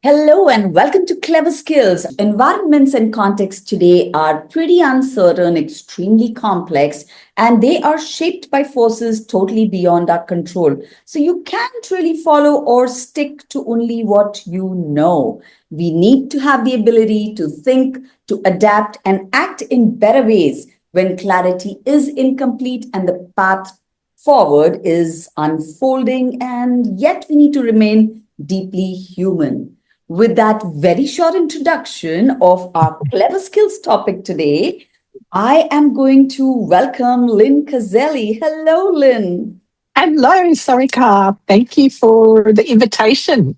Hello and welcome to Clever Skills. Environments and contexts today are pretty uncertain, extremely complex, and they are shaped by forces totally beyond our control. So you can't really follow or stick to only what you know. We need to have the ability to think, to adapt, and act in better ways when clarity is incomplete and the path forward is unfolding, and yet we need to remain deeply human. With that very short introduction of our clever skills topic today, I am going to welcome Lynn Cazaly. Hello, Lynn. Hello, Sarika. Thank you for the invitation.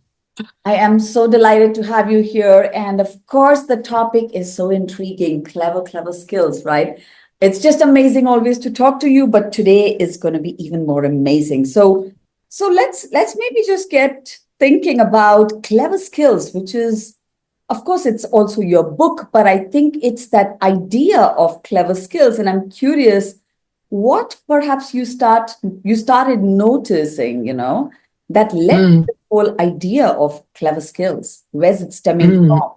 I am so delighted to have you here. And of course, the topic is so intriguing, clever skills, right? It's just amazing always to talk to you, but today is going to be even more amazing. So let's maybe just get thinking about clever skills, which is, of course, it's also your book, but I think it's that idea of clever skills. And I'm curious what perhaps you started noticing, that led to Mm, the whole idea of clever skills. Where's it stemming mm. from?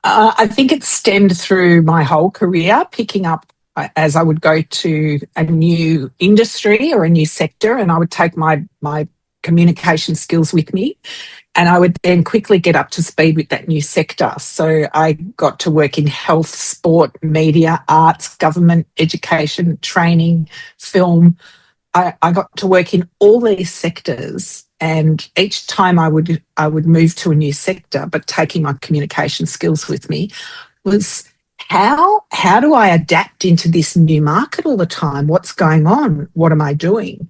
I think it stemmed through my whole career, picking up as I would go to a new industry or a new sector, and I would take my communication skills with me, and I would then quickly get up to speed with that new sector. So I got to work in health, sport, media, arts, government, education, training, film. I got to work in all these sectors, and each time I would move to a new sector, but taking my communication skills with me, was how do I adapt into this new market all the time? What's going on? What am I doing?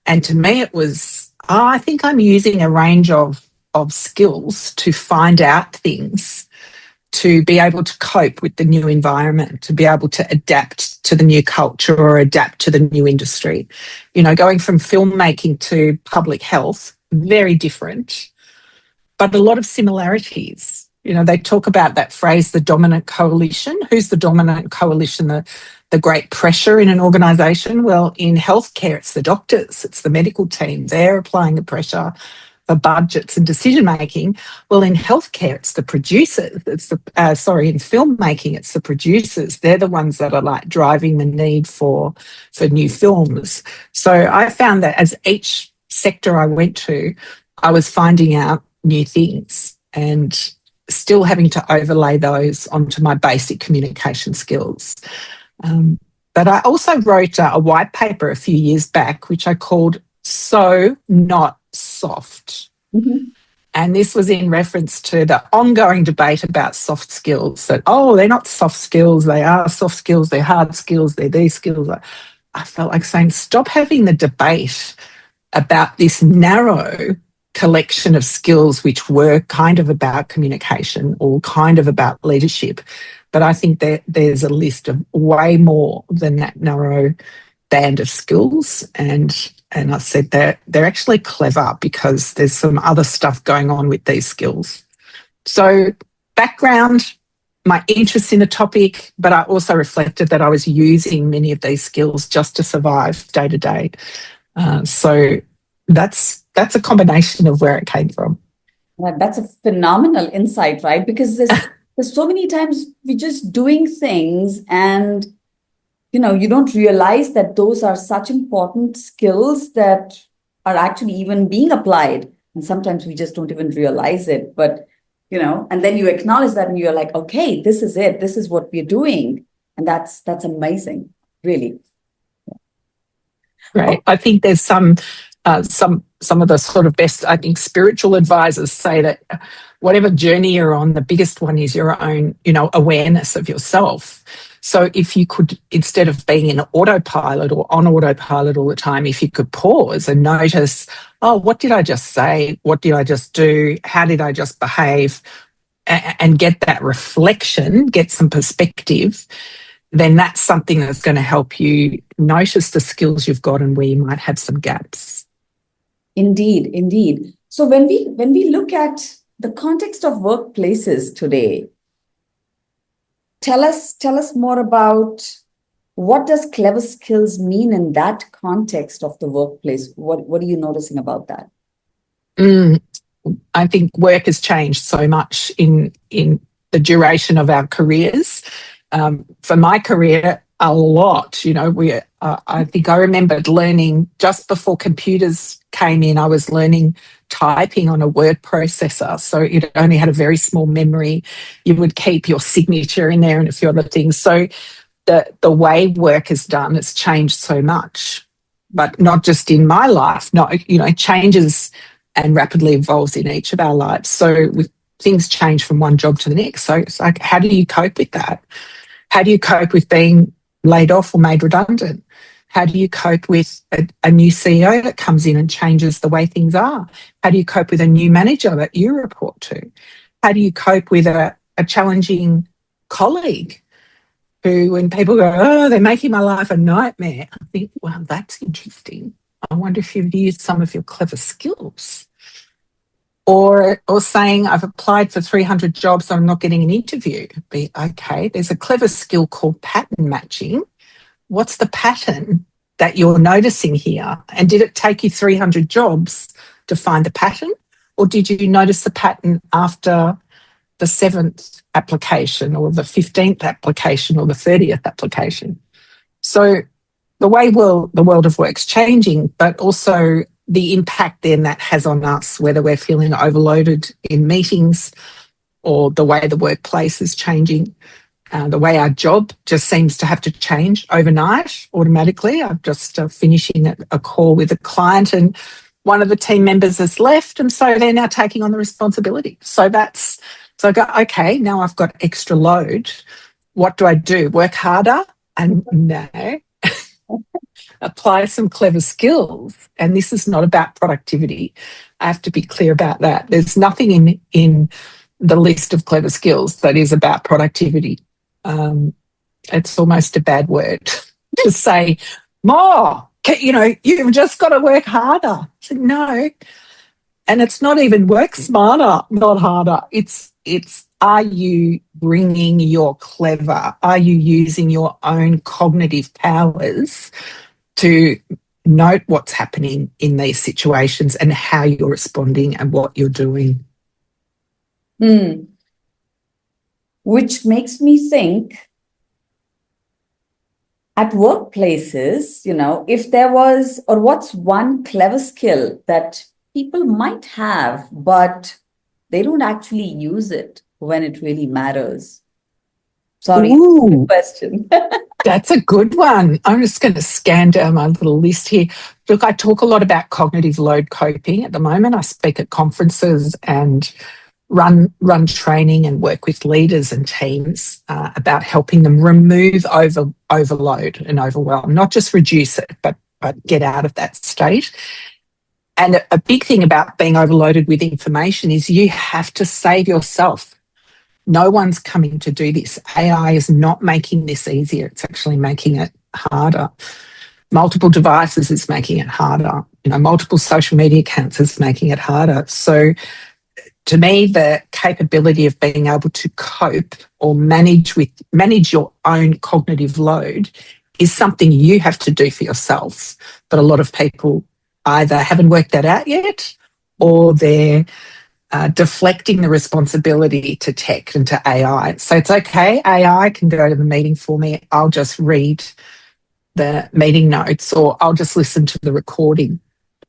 And to me, it was, I think I'm using a range of skills to find out things, to be able to cope with the new environment, to be able to adapt to the new culture or adapt to the new industry. Going from filmmaking to public health, very different, but a lot of similarities. They talk about that phrase, the dominant coalition. Who's the dominant coalition? The great pressure in an organisation? Well, in healthcare, it's the doctors, it's the medical team. They're applying the pressure for budgets and decision making. Well, in healthcare, it's the producers. In filmmaking, it's the producers. They're the ones that are like driving the need for new films. So I found that as each sector I went to, I was finding out new things and still having to overlay those onto my basic communication skills. But I also wrote a white paper a few years back, which I called So Not Soft. Mhm. And this was in reference to the ongoing debate about soft skills, that, oh, they're not soft skills, they are soft skills, they're hard skills, they're these skills. I felt like saying, stop having the debate about this narrow collection of skills which were kind of about communication or kind of about leadership. But I think that there's a list of way more than that narrow band of skills, and I said they're actually clever because there's some other stuff going on with these skills. So background, my interest in the topic, but I also reflected that I was using many of these skills just to survive day to day. So that's a combination of where it came from. That's a phenomenal insight, right? Because there's so many times we're just doing things and you don't realize that those are such important skills that are actually even being applied. And sometimes we just don't even realize it. But, and then you acknowledge that and you're like, okay, this is it. This is what we're doing. And that's amazing, really. Right. I think there's some of the sort of best, I think, spiritual advisors say that whatever journey you're on, the biggest one is your own, awareness of yourself. So if you could, instead of being in autopilot or on autopilot all the time, if you could pause and notice, oh, what did I just say? What did I just do? How did I just behave? And get that reflection, get some perspective, then that's something that's going to help you notice the skills you've got and where you might have some gaps. Indeed. So when we look at the context of workplaces today, tell us more about what does clever skills mean in that context of the workplace? What are you noticing about that? Mm. I think work has changed so much in the duration of our careers. For my career, a lot. You know, I think I remembered learning just before computers came in. I was learning typing on a word processor, so it only had a very small memory. You would keep your signature in there and a few other things. So the way work is done has changed so much, but not just in my life. No, you know, it changes and rapidly evolves in each of our lives. So things change from one job to the next. So it's like, how do you cope with that? How do you cope with being laid off or made redundant? How do you cope with a new CEO that comes in and changes the way things are? How do you cope with a new manager that you report to? How do you cope with a challenging colleague who, when people go, oh, they're making my life a nightmare, I think, well, that's interesting. I wonder if you've used some of your clever skills. Or saying, I've applied for 300 jobs, I'm not getting an interview. Be okay, there's a clever skill called pattern matching. What's the pattern that you're noticing here? And did it take you 300 jobs to find the pattern? Or did you notice the pattern after the 7th application or the 15th application or the 30th application? So the way the world of work's changing, but also the impact then that has on us, whether we're feeling overloaded in meetings or the way the workplace is changing. The way our job just seems to have to change overnight automatically. I'm just finishing a call with a client and one of the team members has left, and so they're now taking on the responsibility. So I go, okay, now I've got extra load. What do I do? Work harder? And no. Apply some clever skills. And this is not about productivity. I have to be clear about that. There's nothing in the list of clever skills that is about productivity. It's almost a bad word to say, more, you know, you've just got to work harder. So, no. And it's not even work smarter, not harder. It's are you bringing your clever? Are you using your own cognitive powers to note what's happening in these situations and how you're responding and what you're doing? Which makes me think, at workplaces, you know, if there was, or what's one clever skill that people might have, but they don't actually use it when it really matters? Sorry, Ooh, question. that's a good one. I'm just going to scan down my little list here. Look, I talk a lot about cognitive load coping at the moment. I speak at conferences and run training and work with leaders and teams about helping them remove overload and overwhelm, not just reduce it, but get out of that state. And a big thing about being overloaded with information is you have to save yourself. No one's coming to do this. AI is not making this easier. It's actually making it harder. Multiple devices is making it harder. You know, multiple social media accounts is making it harder. So to me, the capability of being able to cope or manage your own cognitive load is something you have to do for yourself. But a lot of people either haven't worked that out yet, or they're deflecting the responsibility to tech and to AI. So it's okay, AI can go to the meeting for me. I'll just read the meeting notes, or I'll just listen to the recording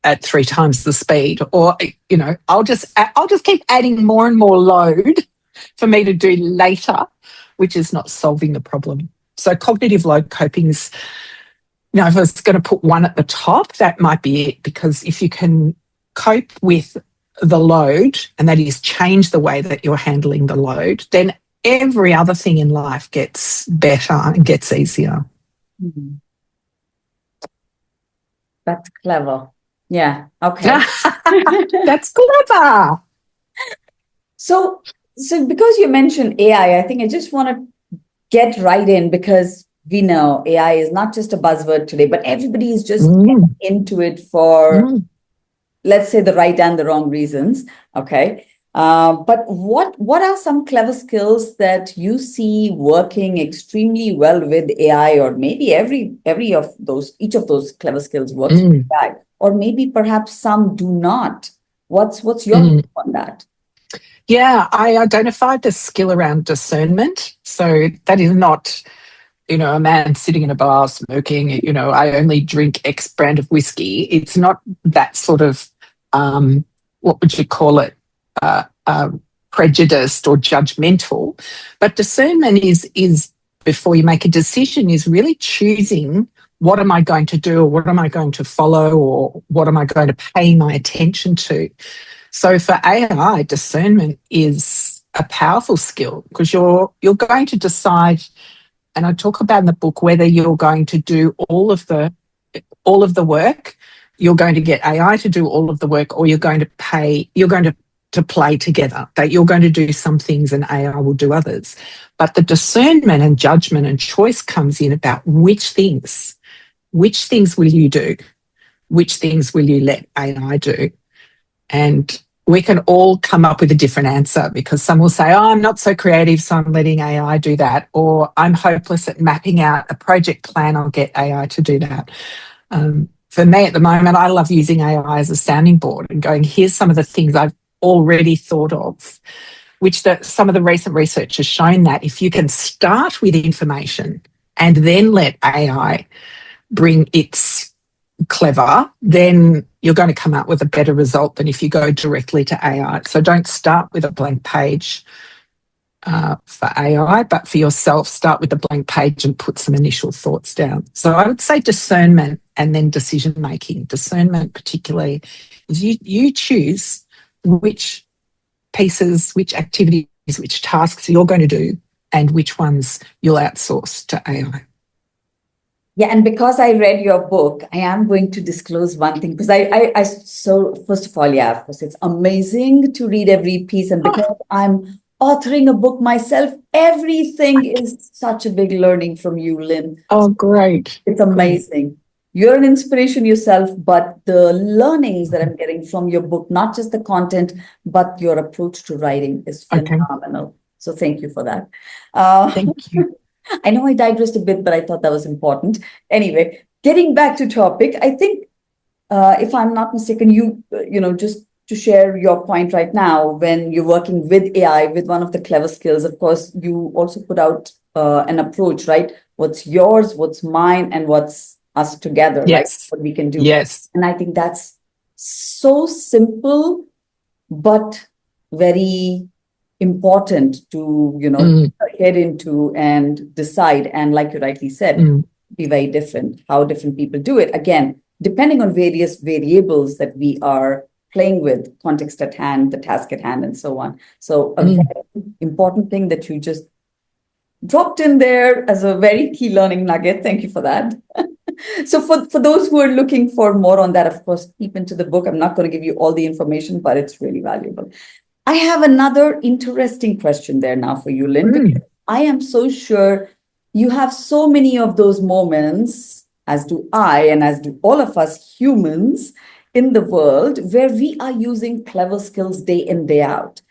at 3 times the speed, or, you know, I'll just keep adding more and more load for me to do later, which is not solving the problem. So cognitive load coping is, you know, if I was going to put one at the top, that might be it, because if you can cope with the load, and that is change the way that you're handling the load, then every other thing in life gets better and gets easier. Mm-hmm. That's clever. Yeah. Okay. That's clever. So because you mentioned AI, I think I just want to get right in, because we know AI is not just a buzzword today, but everybody is just getting into it for, let's say, the right and the wrong reasons. Okay. But what are some clever skills that you see working extremely well with AI, or maybe each of those clever skills works with AI, or maybe perhaps some do not What's your Mm. take on that? Yeah, I identified the skill around discernment. So that is not, a man sitting in a bar smoking, I only drink X brand of whiskey. It's not that sort of, what would you call it, uh, uh, prejudiced or judgmental. But discernment is before you make a decision, is really choosing what am I going to do or what am I going to follow or what am I going to pay my attention to. So for AI, discernment is a powerful skill because you're going to decide, and I talk about in the book, whether you're going to do all of the work, you're going to get AI to do all of the work, or you're going to play together, that you're going to do some things and AI will do others. But the discernment and judgment and choice comes in about which things will you do? Which things will you let AI do? And we can all come up with a different answer because some will say, oh, I'm not so creative, so I'm letting AI do that. Or I'm hopeless at mapping out a project plan, I'll get AI to do that. For me at the moment, I love using AI as a sounding board and going, here's some of the things I've already thought of, which some of the recent research has shown that if you can start with information and then let AI bring its clever, then you're going to come out with a better result than if you go directly to AI. So don't start with a blank page for AI, but for yourself, start with a blank page and put some initial thoughts down. So I would say discernment and then decision making. Discernment particularly is you choose which pieces, which activities, which tasks you're going to do and which ones you'll outsource to AI. Yeah, and because I read your book, I am going to disclose one thing because so first of all, yeah, of course, it's amazing to read every piece, and because I'm authoring a book myself, everything is such a big learning from you, Lynn. Oh, great. It's amazing. You're an inspiration yourself, but the learnings that I'm getting from your book, not just the content, but your approach to writing is phenomenal. Okay. So thank you for that. Thank you. I know I digressed a bit, but I thought that was important. Anyway, getting back to topic, I think, if I'm not mistaken, just to share your point right now, when you're working with AI, with one of the clever skills, of course, you also put out an approach, right? What's yours, what's mine, and what's us together, yes. Right? What we can do. Yes. And I think that's so simple, but very important to, head into and decide. And like you rightly said, be very different, how different people do it. Again, depending on various variables that we are playing with, context at hand, the task at hand, and so on. So a very important thing that you just dropped in there as a very key learning nugget. Thank you for that. So for those who are looking for more on that, of course, keep into the book. I'm not going to give you all the information, but it's really valuable. I have another interesting question there now for you, Lynn, because I am so sure you have so many of those moments, as do I, and as do all of us humans in the world, where we are using clever skills day in, day out.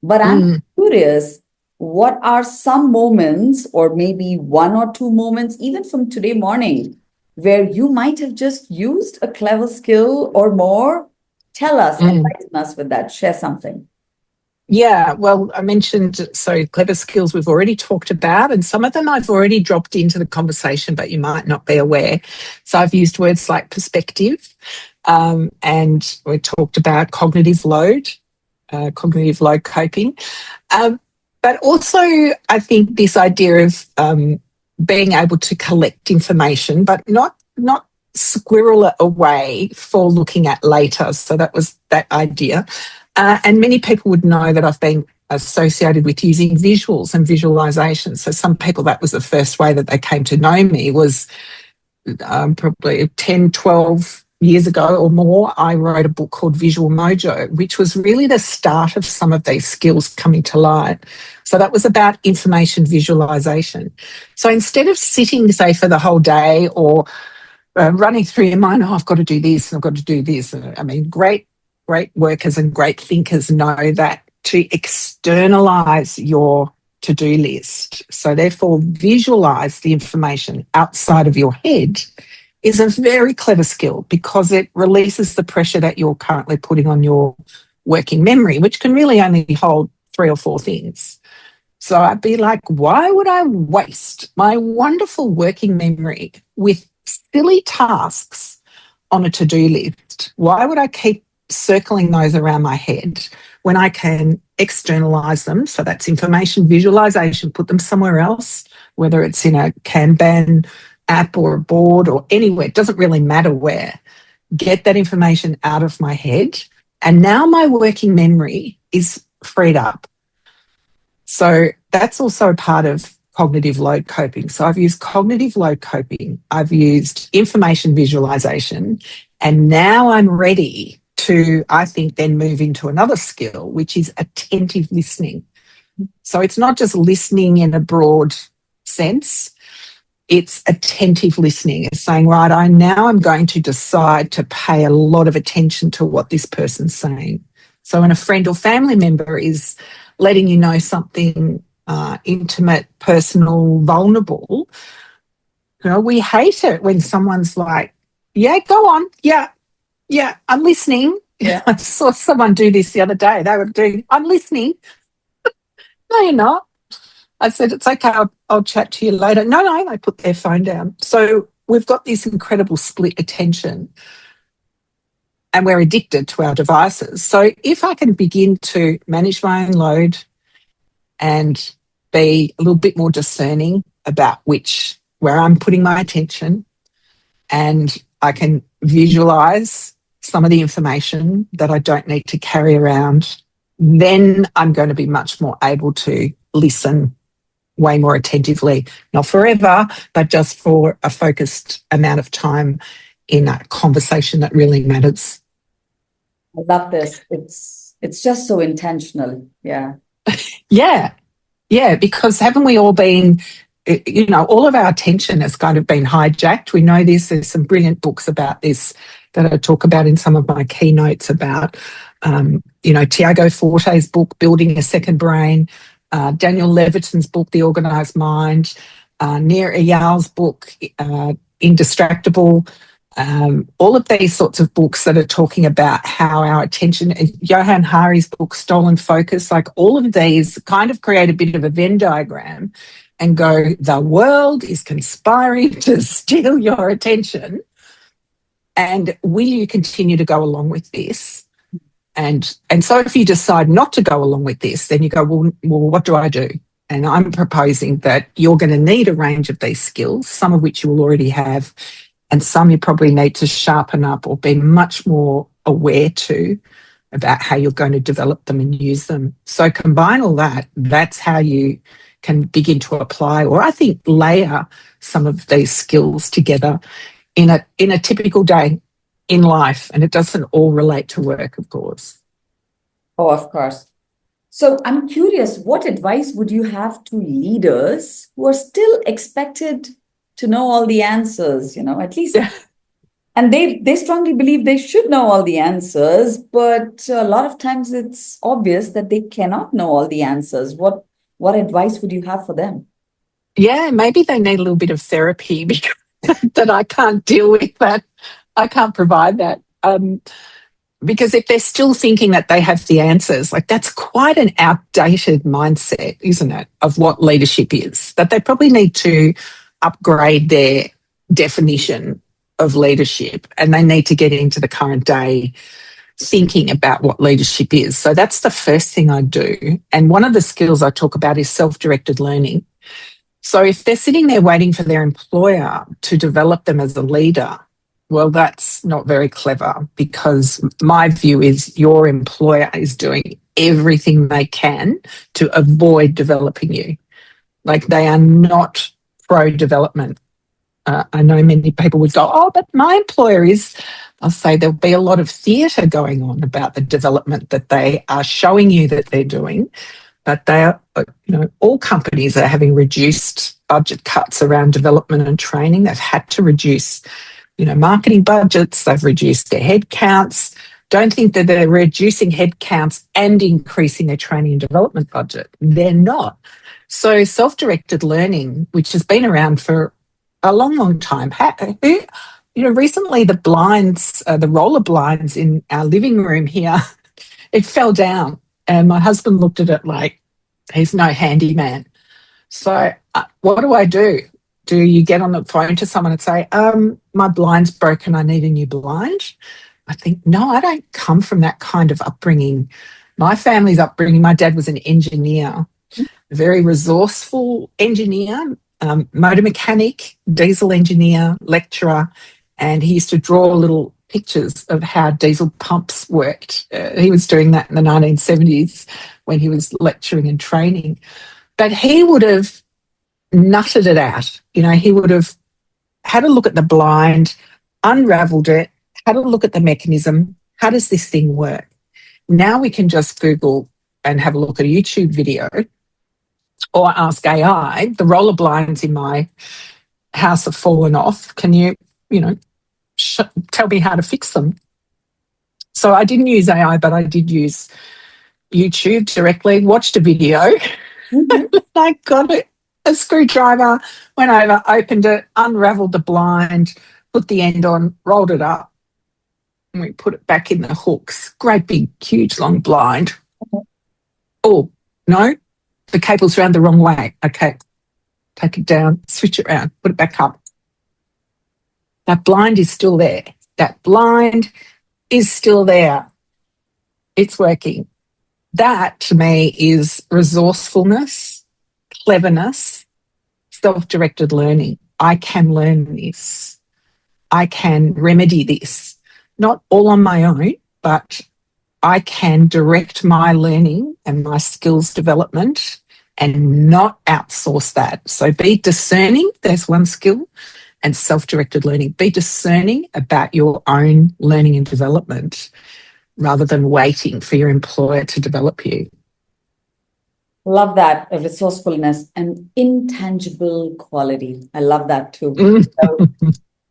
But I'm curious, what are some moments, or maybe one or two moments, even from today morning, where you might have just used a clever skill or more? Tell us, enlighten us with that, share something. Yeah, well, I mentioned, so clever skills we've already talked about, and some of them I've already dropped into the conversation, but you might not be aware. So I've used words like perspective, and we talked about cognitive load coping. But also, I think this idea of being able to collect information, but not squirrel it away for looking at later. So that was that idea. And many people would know that I've been associated with using visuals and visualization. So some people, that was the first way that they came to know me, was probably 10, 12 years ago or more, I wrote a book called Visual Mojo, which was really the start of some of these skills coming to light. So that was about information visualization. So instead of sitting, say, for the whole day or running through your mind, oh, I've got to do this and I've got to do this. I mean, great workers and great thinkers know that to externalize your to-do list, so therefore visualize the information outside of your head, is a very clever skill because it releases the pressure that you're currently putting on your working memory, which can really only hold 3 or 4 things. So I'd be like, why would I waste my wonderful working memory with silly tasks on a to-do list? Why would I keep circling those around my head when I can externalize them? So that's information visualization, put them somewhere else, whether it's in a Kanban app or a board or anywhere, it doesn't really matter where. Get that information out of my head. And now my working memory is freed up. So that's also part of cognitive load coping. So I've used cognitive load coping, I've used information visualization, and now I'm ready to, I think, then move into another skill, which is attentive listening. So it's not just listening in a broad sense, it's attentive listening. It's saying, right, I'm going to decide to pay a lot of attention to what this person's saying. So when a friend or family member is letting you know something intimate, personal, vulnerable, we hate it when someone's like, yeah, go on. Yeah, I'm listening. Yeah. I saw someone do this the other day. They were doing, I'm listening. No, you're not. I said, it's okay, I'll chat to you later. No, they put their phone down. So we've got this incredible split attention and we're addicted to our devices. So if I can begin to manage my own load and be a little bit more discerning about where I'm putting my attention, and I can visualize some of the information that I don't need to carry around, then I'm going to be much more able to listen way more attentively, not forever, but just for a focused amount of time in a conversation that really matters. I love this. It's just so intentional. Yeah. Yeah, because haven't we all been, all of our attention has kind of been hijacked. We know this. There's some brilliant books about this that I talk about in some of my keynotes about, Tiago Forte's book, Building a Second Brain, Daniel Levitin's book, The Organised Mind, Nir Eyal's book, Indistractable, all of these sorts of books that are talking about how our attention, and Johan Hari's book, Stolen Focus, like all of these kind of create a bit of a Venn diagram and go, the world is conspiring to steal your attention. And will you continue to go along with this? And so if you decide not to go along with this, then you go, well, what do I do? And I'm proposing that you're going to need a range of these skills, some of which you will already have, and some you probably need to sharpen up or be much more aware to about how you're going to develop them and use them. So combine all that. That's how you can begin to apply, or I think layer some of these skills together in a typical day in life. And it doesn't all relate to work, of course. Oh, of course. So I'm curious, what advice would you have to leaders who are still expected to know all the answers, at least? Yeah. And they strongly believe they should know all the answers, but a lot of times it's obvious that they cannot know all the answers. What advice would you have for them? Yeah, maybe they need a little bit of therapy because that I can't deal with that. I can't provide that. Because if they're still thinking that they have the answers, like that's quite an outdated mindset, isn't it, of what leadership is, that they probably need to upgrade their definition of leadership and they need to get into the current day thinking about what leadership is. So that's the first thing I do. And one of the skills I talk about is self-directed learning. So if they're sitting there waiting for their employer to develop them as a leader, well, that's not very clever, because my view is your employer is doing everything they can to avoid developing you. Like they are not pro-development. I know many people would go, oh, but my employer is. I'll say there'll be a lot of theatre going on about the development that they are showing you that they're doing. But they are, all companies are having reduced budget cuts around development and training. They've had to reduce, marketing budgets. They've reduced their headcounts. Don't think that they're reducing headcounts and increasing their training and development budget. They're not. So self-directed learning, which has been around for a long, long time. Recently the blinds, the roller blinds in our living room here it fell down. And my husband looked at it like he's no handyman. So what do? Do you get on the phone to someone and say, my blind's broken, I need a new blind? I think, no, I don't come from that kind of upbringing. My family's upbringing, my dad was an engineer, a very resourceful engineer, motor mechanic, diesel engineer, lecturer, and he used to draw little pictures of how diesel pumps worked. He was doing that in the 1970s when he was lecturing and training. But he would have nutted it out. You know, he would have had a look at the blind, unravelled it, had a look at the mechanism. How does this thing work? Now we can just Google and have a look at a YouTube video or ask AI. The roller blinds in my house have fallen off. Can you tell me how to fix them? So I didn't use AI, but I did use YouTube directly, watched a video. I got it. A screwdriver, went over, opened it, unravelled the blind, put the end on, rolled it up, and we put it back in the hooks. Great big, huge, long blind. Oh, no, the cable's round the wrong way. Okay, take it down, switch it around, put it back up. That blind is still there. That blind is still there. It's working. That, to me, is resourcefulness, cleverness, self-directed learning. I can learn this. I can remedy this. Not all on my own, but I can direct my learning and my skills development and not outsource that. So be discerning, there's one skill, and self-directed learning. Be discerning about your own learning and development rather than waiting for your employer to develop you. Love that, resourcefulness and intangible quality. I love that too. So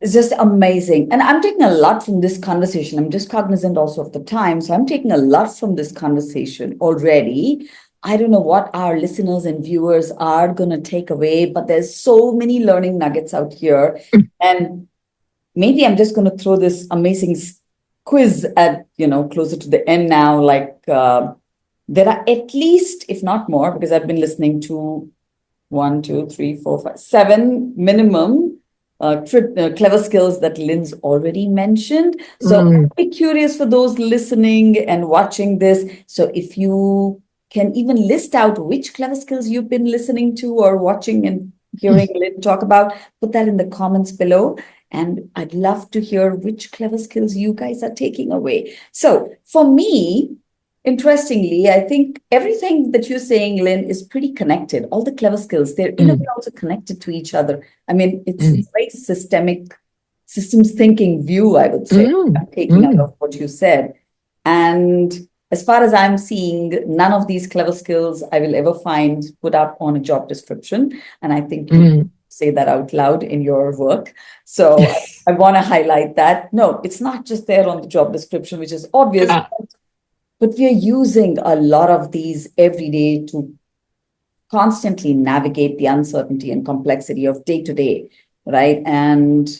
it's just amazing. And I'm taking a lot from this conversation. I'm just cognizant also of the time. So I'm taking a lot from this conversation already. I don't know what our listeners and viewers are going to take away, but there's so many learning nuggets out here. And maybe I'm just going to throw this amazing quiz at, closer to the end now, like, there are at least, if not more, because I've been listening to 1, 2, 3, 4, 5, 7 minimum clever skills that Lynn's already mentioned. So I'd be curious for those listening and watching this. So if you can even list out which clever skills you've been listening to or watching and hearing Lynn talk about, put that in the comments below. And I'd love to hear which clever skills you guys are taking away. So for me, interestingly, I think everything that you're saying, Lynn, is pretty connected. All the clever skills, they're in a way also connected to each other. I mean, it's a very systems thinking view, I would say, I'm taking out of what you said. And as far as I'm seeing, none of these clever skills I will ever find put up on a job description. And I think you say that out loud in your work. So I want to highlight that. No, it's not just there on the job description, which is obvious. But we are using a lot of these every day to constantly navigate the uncertainty and complexity of day to day, right? And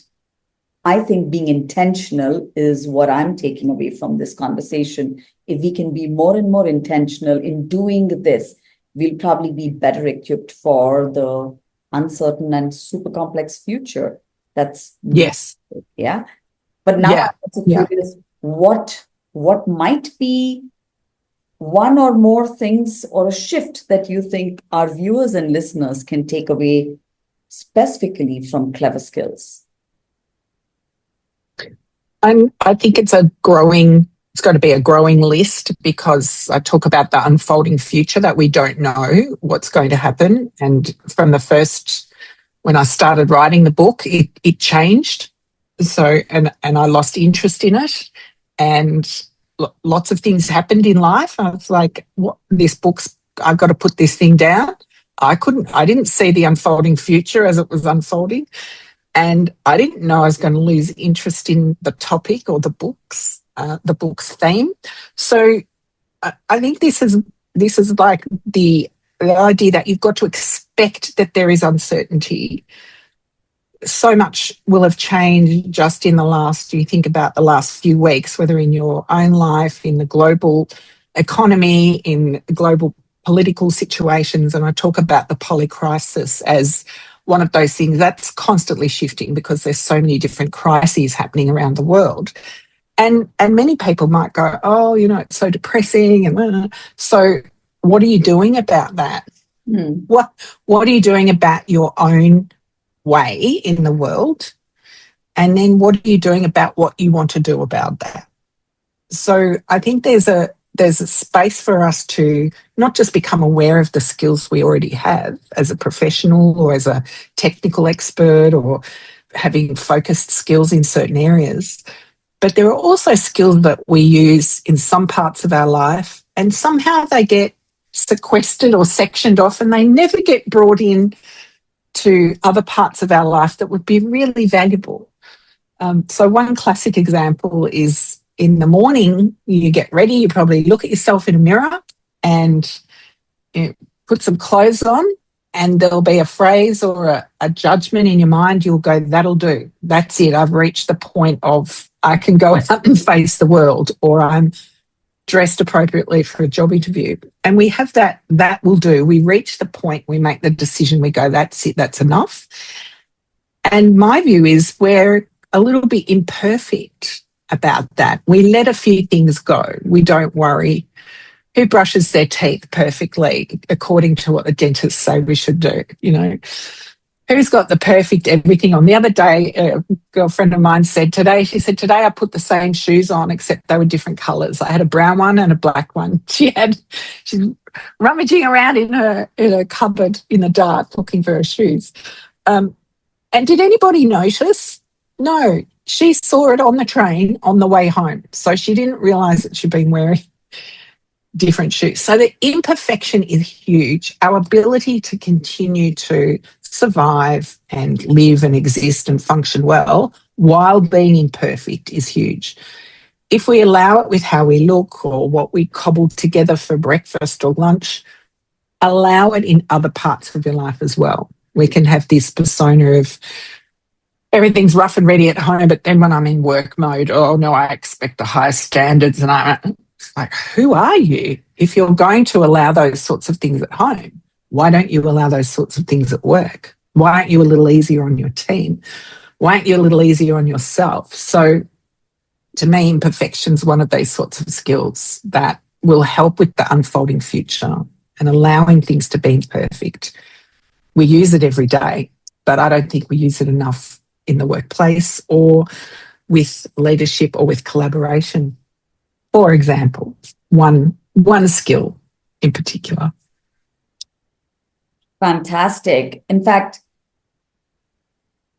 I think being intentional is what I'm taking away from this conversation. If we can be more and more intentional in doing this, we'll probably be better equipped for the uncertain and super complex future. That's yes. Yeah. But now I'm also curious, what might be one or more things or a shift that you think our viewers and listeners can take away specifically from clever skills? I think it's got to be a growing list, because I talk about the unfolding future that we don't know what's going to happen. And from the first, when I started writing the book, it changed. So, and I lost interest in it. And lots of things happened in life. I was like, what, I've got to put this thing down. I didn't see the unfolding future as it was unfolding. And I didn't know I was going to lose interest in the topic or the book's theme. So I think this is like the idea that you've got to expect that there is uncertainty. So much will have changed just in you think about the last few weeks, whether in your own life, in the global economy, in global political situations, and I talk about the polycrisis as one of those things that's constantly shifting because there's so many different crises happening around the world. And many people might go, oh, it's so depressing. And so what are you doing about that? Hmm. What are you doing about your own way in the world? And then what are you doing about what you want to do about that? So I think there's a space for us to not just become aware of the skills we already have as a professional or as a technical expert or having focused skills in certain areas, but there are also skills that we use in some parts of our life and somehow they get sequestered or sectioned off and they never get brought in to other parts of our life that would be really valuable. So one classic example is in the morning, you get ready, you probably look at yourself in a mirror and put some clothes on, and there'll be a phrase or a judgment in your mind. You'll go, that'll do. That's it. I've reached the point of I can go out and face the world, or I'm dressed appropriately for a job interview. And we have that will do. We reach the point, we make the decision, we go, that's it, that's enough. And my view is we're a little bit imperfect about that. We let a few things go. We don't worry. Who brushes their teeth perfectly according to what the dentists say we should do? Who's got the perfect everything on? The other day, a girlfriend of mine said, today I put the same shoes on except they were different colours. I had a brown one and a black one. She's rummaging around in her cupboard in the dark looking for her shoes. And did anybody notice? No, she saw it on the train on the way home. So she didn't realise that she'd been wearing different shoes. So the imperfection is huge. Our ability to continue to survive and live and exist and function well while being imperfect is huge. If we allow it with how we look or what we cobbled together for breakfast or lunch, allow it in other parts of your life as well. We can have this persona of everything's rough and ready at home, but then when I'm in work mode, oh no, I expect the highest standards. And I'm like, who are you? If you're going to allow those sorts of things at home, why don't you allow those sorts of things at work? Why aren't you a little easier on your team? Why aren't you a little easier on yourself? So to me, imperfection is one of these sorts of skills that will help with the unfolding future and allowing things to be imperfect. We use it every day, but I don't think we use it enough in the workplace or with leadership or with collaboration. For example, one skill in particular. Fantastic. In fact,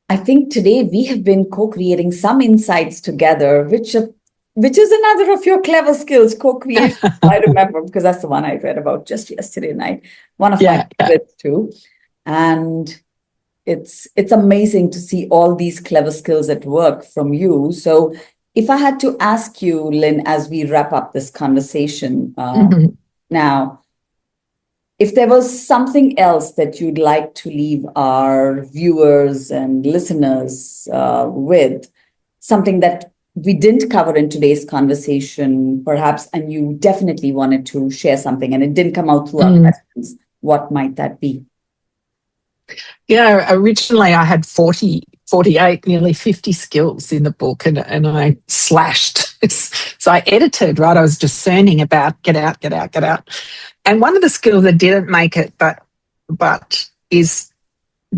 I think today we have been co-creating some insights together, which is another of your clever skills, co-creation. I remember because that's the one I read about just yesterday night. One of my favorites too. And it's amazing to see all these clever skills at work from you. So if I had to ask you, Lynn, as we wrap up this conversation now, if there was something else that you'd like to leave our viewers and listeners with, something that we didn't cover in today's conversation, perhaps, and you definitely wanted to share something and it didn't come out through our questions, what might that be? Originally I had 48, nearly 50 skills in the book and I slashed. So I edited, right? I was discerning about get out. And one of the skills that didn't make it, but is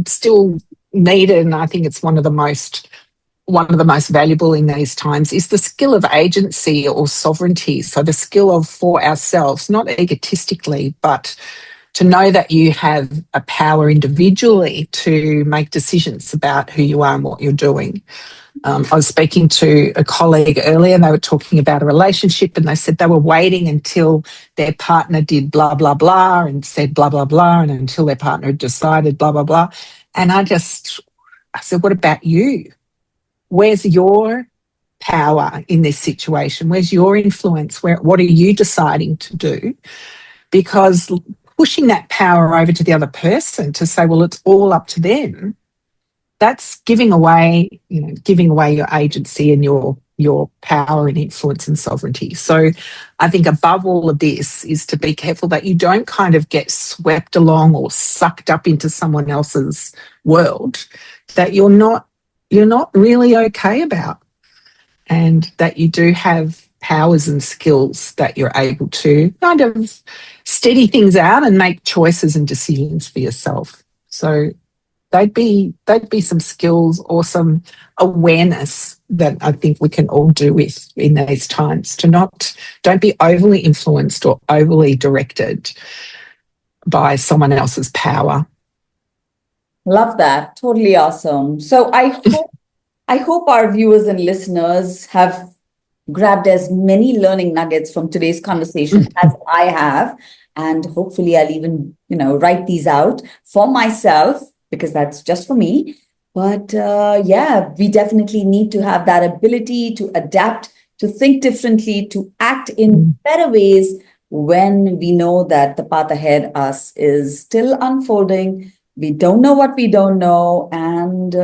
still needed, and I think it's one of the most valuable in these times, is the skill of agency or sovereignty. So the skill of for ourselves, not egotistically, but to know that you have a power individually to make decisions about who you are and what you're doing. I was speaking to a colleague earlier and they were talking about a relationship and they said they were waiting until their partner did blah, blah, blah and said blah, blah, blah and until their partner had decided blah, blah, blah. And I said, what about you? Where's your power in this situation? Where's your influence? What are you deciding to do? Because pushing that power over to the other person to say, well, it's all up to them, that's giving away your agency and your your power and influence and sovereignty. So I think above all of this is to be careful that you don't kind of get swept along or sucked up into someone else's world that you're not really okay about, and that you do have powers and skills that you're able to kind of steady things out and make choices and decisions for yourself. So they'd be some skills or some awareness that I think we can all do with in these times, to don't be overly influenced or overly directed by someone else's power. Love that. Totally awesome. So I hope our viewers and listeners have grabbed as many learning nuggets from today's conversation as I have. And hopefully I'll even, write these out for myself, because that's just for me. But yeah, we definitely need to have that ability to adapt, to think differently, to act in better ways when we know that the path ahead us is still unfolding. We don't know what we don't know. And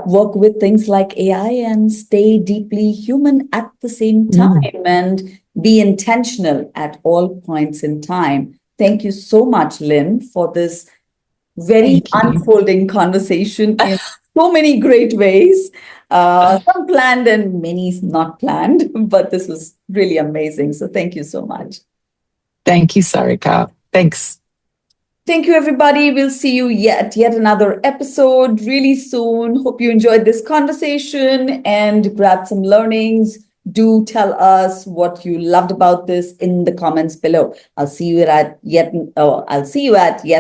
work with things like AI and stay deeply human at the same time and be intentional at all points in time. Thank you so much, Lynn, for this very unfolding conversation in so many great ways. Some planned and many not planned, but this was really amazing. So thank you so much. Thank you, Sarika. Thanks. Thank you, everybody. We'll see you yet another episode really soon. Hope you enjoyed this conversation and grabbed some learnings. Do tell us what you loved about this in the comments below. I'll see you at yet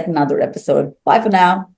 another episode. Bye for now.